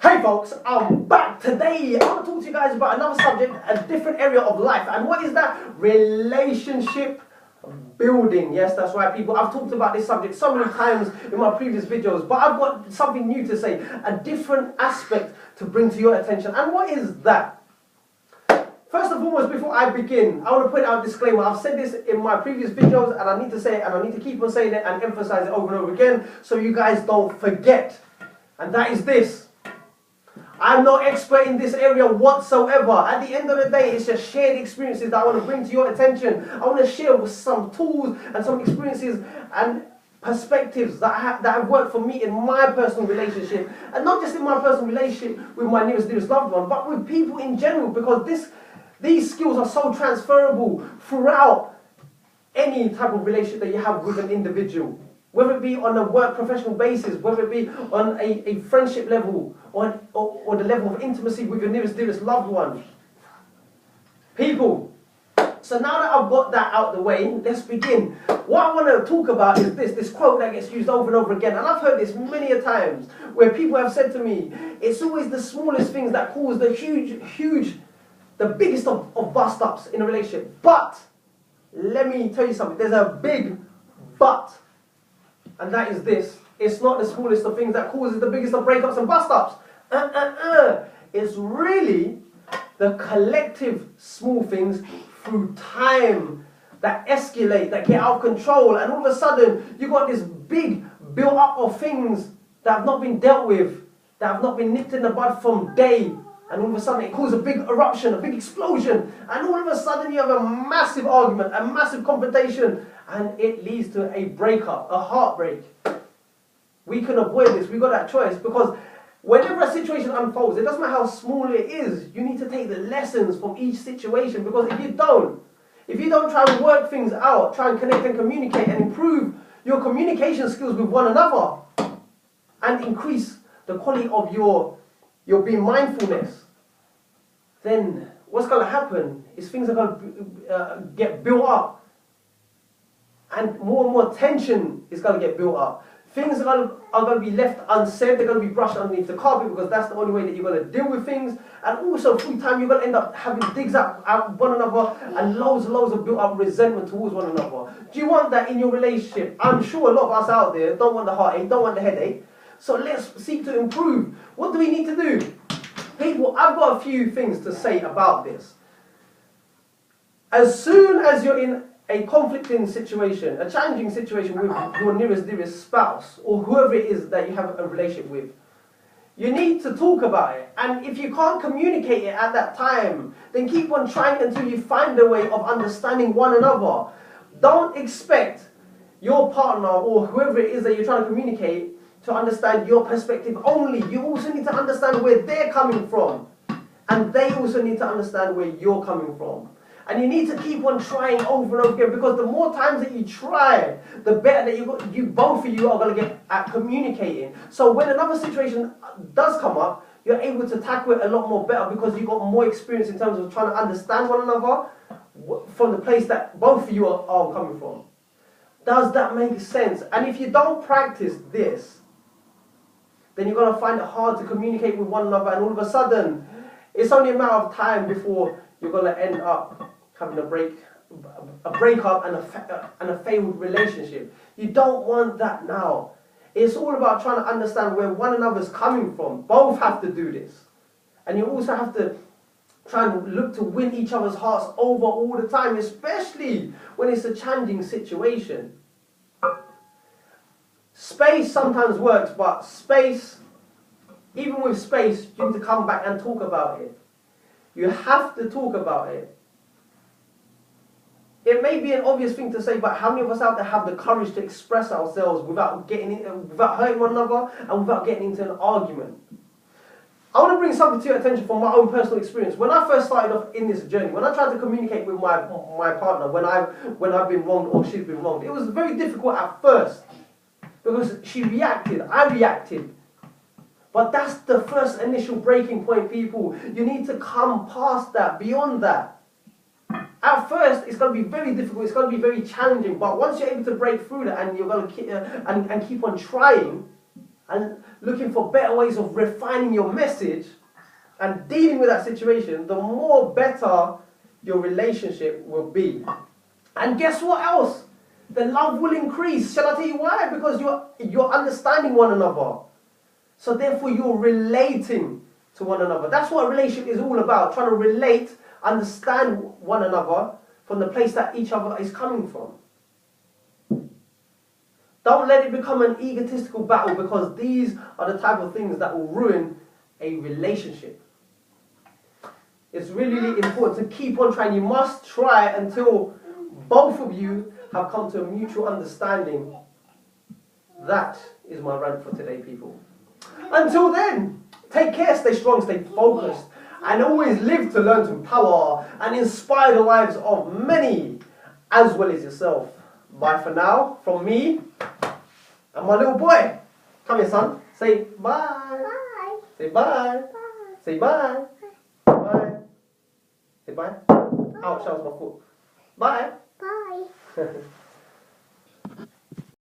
Hey folks, I'm back. Today I want to talk to you guys about another subject, a different area of life. And what is that? Relationship building. Yes, that's right, people. I've talked about this subject so many times in my previous videos, but I've got something new to say, a different aspect to bring to your attention. And what is that? First and foremost, before I begin, I want to point out a disclaimer. I've said this in my previous videos, and I need to say it, and I need to keep on saying it and emphasize it over and over again so you guys don't forget. And that is this. I'm no expert in this area whatsoever. At the end of the day, it's just shared experiences that I want to bring to your attention. I want to share with some tools and some experiences and perspectives that have worked for me in my personal relationship. And not just in my personal relationship with my nearest loved one, but with people in general. Because these skills are so transferable throughout any type of relationship that you have with an individual. Whether it be on a work professional basis, whether it be on a friendship level, or the level of intimacy with your nearest loved one. People, so now that I've got that out the way, let's begin. What I want to talk about is this quote that gets used over and over again. And I've heard this many a times, where people have said to me, it's always the smallest things that cause the the biggest of bust-ups in a relationship. But, let me tell you something, there's a big but. And that is this. It's not the smallest of things that causes the biggest of breakups and bust-ups. It's really the collective small things through time that escalate, that get out of control. And all of a sudden, you got this big build-up of things that have not been dealt with, that have not been nipped in the bud from day. And all of a sudden, it causes a big eruption, a big explosion. And all of a sudden, you have a massive argument, a massive confrontation. And it leads to a breakup, a heartbreak. We can avoid this. We've got that choice. Because whenever a situation unfolds, it doesn't matter how small it is, you need to take the lessons from each situation. Because if you don't try and work things out, try and connect and communicate and improve your communication skills with one another, and increase the quality of your being mindfulness, then what's going to happen is things are going to get built up. And more tension is going to get built up. Things are going to be left unsaid. They're going to be brushed underneath the carpet because that's the only way that you're going to deal with things. And also, through time, you're going to end up having digs at one another and loads of built up resentment towards one another. Do you want that in your relationship? I'm sure a lot of us out there don't want the heartache, don't want the headache. So let's seek to improve. What do we need to do? People, I've got a few things to say about this. As soon as you're in a conflicting situation, a challenging situation with your nearest spouse, or whoever it is that you have a relationship with, you need to talk about it. And if you can't communicate it at that time, then keep on trying until you find a way of understanding one another. Don't expect your partner or whoever it is that you're trying to communicate to understand your perspective only. You also need to understand where they're coming from. And they also need to understand where you're coming from. And you need to keep on trying over and over again, because the more times that you try, the better that you both of you are going to get at communicating. So when another situation does come up, you're able to tackle it a lot more better because you've got more experience in terms of trying to understand one another from the place that both of you are coming from. Does that make sense? And if you don't practice this, then you're going to find it hard to communicate with one another, and all of a sudden, it's only a matter of time before you're going to end up having a breakup and a failed relationship. You don't want that now. It's all about trying to understand where one another's coming from. Both have to do this. And you also have to try and look to win each other's hearts over all the time, especially when it's a challenging situation. Space sometimes works, but even with space, you need to come back and talk about it. You have to talk about it. It may be an obvious thing to say, but how many of us out there have the courage to express ourselves without hurting one another and without getting into an argument? I want to bring something to your attention from my own personal experience. When I first started off in this journey, when I tried to communicate with my partner, when I've been wronged or she's been wronged, it was very difficult at first because she reacted, I reacted. But that's the first initial breaking point, people. You need to come past that, beyond that. At first, it's going to be very difficult, it's going to be very challenging, but once you're able to break through that and you're going to keep on trying, and looking for better ways of refining your message and dealing with that situation, the more better your relationship will be. And guess what else? The love will increase. Shall I tell you why? Because you're understanding one another. So therefore you're relating to one another. That's what a relationship is all about. Trying to relate, understand one another from the place that each other is coming from. Don't let it become an egotistical battle, because these are the type of things that will ruin a relationship. It's really, really important to keep on trying. You must try until both of you have come to a mutual understanding. That is my rant for today, people. Until then, take care, stay strong, stay focused, and always live to learn to empower and inspire the lives of many, as well as yourself. Bye for now, from me and my little boy. Come here, son. Say bye. Bye. Say bye. Bye. Say bye. Bye. Say bye. Ouch, that was my foot. Bye. Bye.